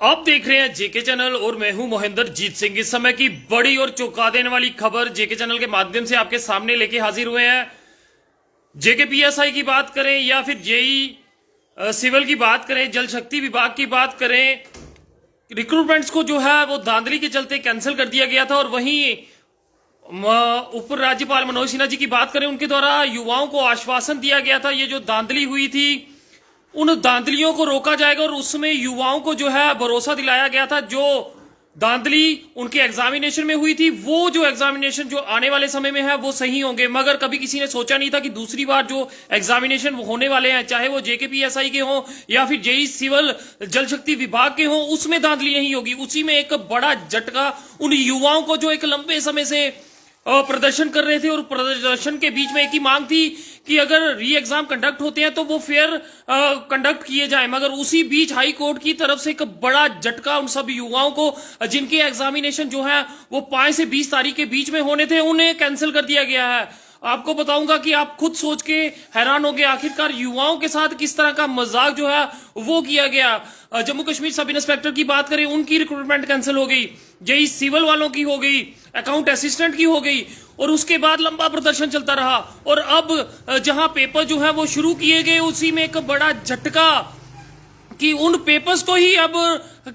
आप देख रहे हैं जेके चैनल और मैं हूं मोहिंदर जीत सिंह। इस समय की बड़ी और चौंका देने वाली खबर जेके चैनल के माध्यम से आपके सामने लेके हाजिर हुए हैं। जेके पीएसआई की बात करें या फिर जेई सिविल की बात करें, जल शक्ति विभाग की बात करें, रिक्रूटमेंट्स को जो है वो धांधली के चलते कैंसिल कर दिया गया था। और वहीं उप राज्यपाल मनोज सिन्हा जी की बात करें, उनके द्वारा युवाओं को आश्वासन दिया गया था ये जो धांधली हुई थी उन धांधलियों को रोका जाएगा। और उसमें युवाओं को जो है भरोसा दिलाया गया था जो धांधली उनके एग्जामिनेशन में हुई थी वो जो एग्जामिनेशन जो आने वाले समय में है वो सही होंगे। मगर कभी किसी ने सोचा नहीं था कि दूसरी बार जो एग्जामिनेशन होने वाले हैं, चाहे वो जेकेपीएसआई के हों या फिर जेई सिविल जल शक्ति विभाग के हों, उसमें धांधली नहीं होगी। उसी में एक बड़ा झटका उन युवाओं को जो एक लंबे समय से प्रदर्शन कर रहे थे। और प्रदर्शन के बीच में एक ही मांग थी कि अगर री एग्जाम कंडक्ट होते हैं तो वो फेयर कंडक्ट किए जाएं। मगर उसी बीच हाई कोर्ट की तरफ से एक बड़ा झटका उन सब युवाओं को जिनके एग्जामिनेशन जो है वो 5 से 20 तारीख के बीच में होने थे, उन्हें कैंसिल कर दिया गया है। आपको बताऊंगा कि आप खुद सोच के हैरान होंगे आखिरकार युवाओं के साथ किस तरह का मजाक जो है वो किया गया। जम्मू कश्मीर सब इंस्पेक्टर की बात करें, उनकी रिक्रूटमेंट कैंसिल हो गई, जेई सिविल वालों की हो गई, अकाउंट असिस्टेंट की हो गई, और उसके बाद लंबा प्रदर्शन चलता रहा। और अब जहां पेपर जो है वो शुरू किए गए, उसी में एक बड़ा झटका कि उन पेपर्स को ही अब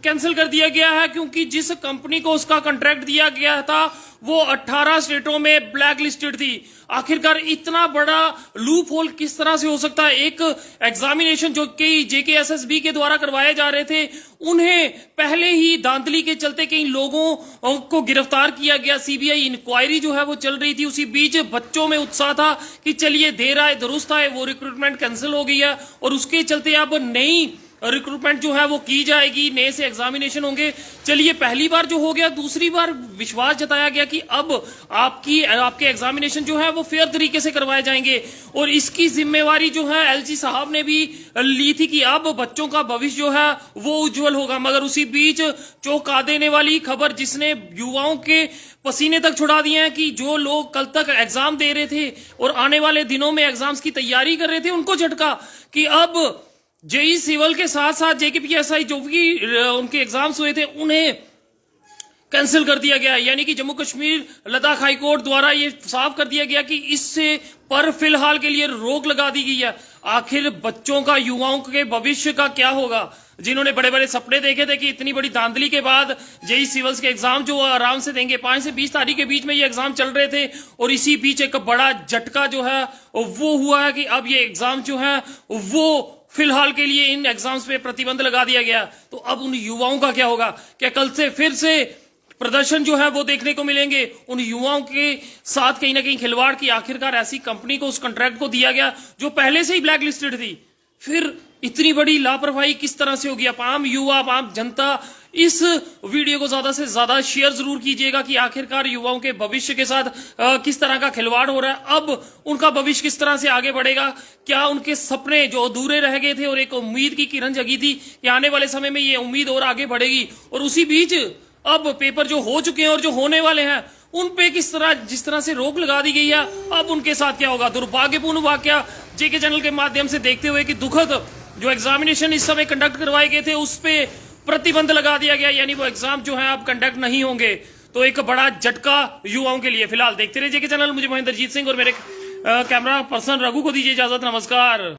कैंसिल कर दिया गया है, क्योंकि जिस कंपनी को उसका कॉन्ट्रैक्ट दिया गया था वो 18 स्टेटों में ब्लैक लिस्टेड थी। आखिरकार इतना बड़ा लूप होल किस तरह से हो सकता है? एक एग्जामिनेशन जो कि जेकेएसएसबी के द्वारा करवाए जा रहे थे, उन्हें पहले ही धांधली के चलते कई लोगों को गिरफ्तार किया गया। सीबीआई इंक्वायरी जो है वो चल रही थी, उसी बीच बच्चों में उत्साह था कि चलिए देर आए दुरुस्त आए, वो रिक्रूटमेंट कैंसिल हो गई है और उसके चलते अब नई रिक्रूटमेंट जो है वो की जाएगी, नए से एग्जामिनेशन होंगे। चलिए पहली बार जो हो गया, दूसरी बार विश्वास जताया गया कि अब आपके एग्जामिनेशन जो है वो फेयर तरीके से करवाए जाएंगे। और इसकी जिम्मेवारी जो है एलजी साहब ने भी ली थी कि अब बच्चों का भविष्य जो है वो उज्जवल होगा। मगर उसी बीच चौंका देने वाली खबर जिसने युवाओं के पसीने तक छुड़ा दिए हैं कि जो लोग कल तक एग्जाम दे रहे थे और आने वाले दिनों में एग्जाम्स की तैयारी कर रहे थे, उनको झटका कि अब जेई सिविल के साथ साथ जेकेपीएसआई जो भी उनके एग्जाम्स हुए थे उन्हें कैंसिल कर दिया गया। यानी कि जम्मू कश्मीर लद्दाख हाई कोर्ट द्वारा ये साफ कर दिया गया कि इससे पर फिलहाल के लिए रोक लगा दी गई है। आखिर बच्चों का, युवाओं के भविष्य का क्या होगा? जिन्होंने बड़े बड़े सपने देखे थे कि इतनी बड़ी धांधली के बाद जेई सिविल्स के एग्जाम जो आराम से देंगे, 5 से 20 तारीख के बीच में ये एग्जाम चल रहे थे, और इसी बीच एक बड़ा झटका जो है वो हुआ है कि अब ये एग्जाम जो है वो फिलहाल के लिए इन एग्जाम्स पे प्रतिबंध लगा दिया गया। तो अब उन युवाओं का क्या होगा? क्या कल से फिर से प्रदर्शन जो है वो देखने को मिलेंगे? उन युवाओं के साथ कहीं ना कहीं खिलवाड़ की आखिरकार ऐसी कंपनी को उस कॉन्ट्रैक्ट को दिया गया जो पहले से ही ब्लैक लिस्टेड थी, फिर इतनी बड़ी लापरवाही किस तरह से होगी? आप आम युवा, आप आम जनता इस वीडियो को ज्यादा से ज्यादा शेयर जरूर कीजिएगा कि आखिरकार युवाओं के भविष्य के साथ किस तरह का खिलवाड़ हो रहा है। अब उनका भविष्य किस तरह से आगे बढ़ेगा? क्या उनके सपने जो अधूरे रह गए थे और एक उम्मीद की किरण जगी थी कि आने वाले समय में ये उम्मीद और आगे बढ़ेगी, और उसी बीच अब पेपर जो हो चुके हैं और जो होने वाले हैं उन पे किस तरह, जिस तरह से रोक लगा दी गई है, अब उनके साथ क्या होगा? दुर्भाग्यपूर्ण वाकया जेके चैनल के माध्यम से देखते हुए कि दुखद जो एग्जामिनेशन इस समय कंडक्ट करवाए गए थे उस पे प्रतिबंध लगा दिया गया, यानी वो एग्जाम जो है अब कंडक्ट नहीं होंगे। तो एक बड़ा झटका युवाओं के लिए। फिलहाल देखते रहिए जेके चैनल। मुझे महेंद्र जीत सिंह और मेरे कैमरा पर्सन रघु को दीजिए इजाजत। नमस्कार।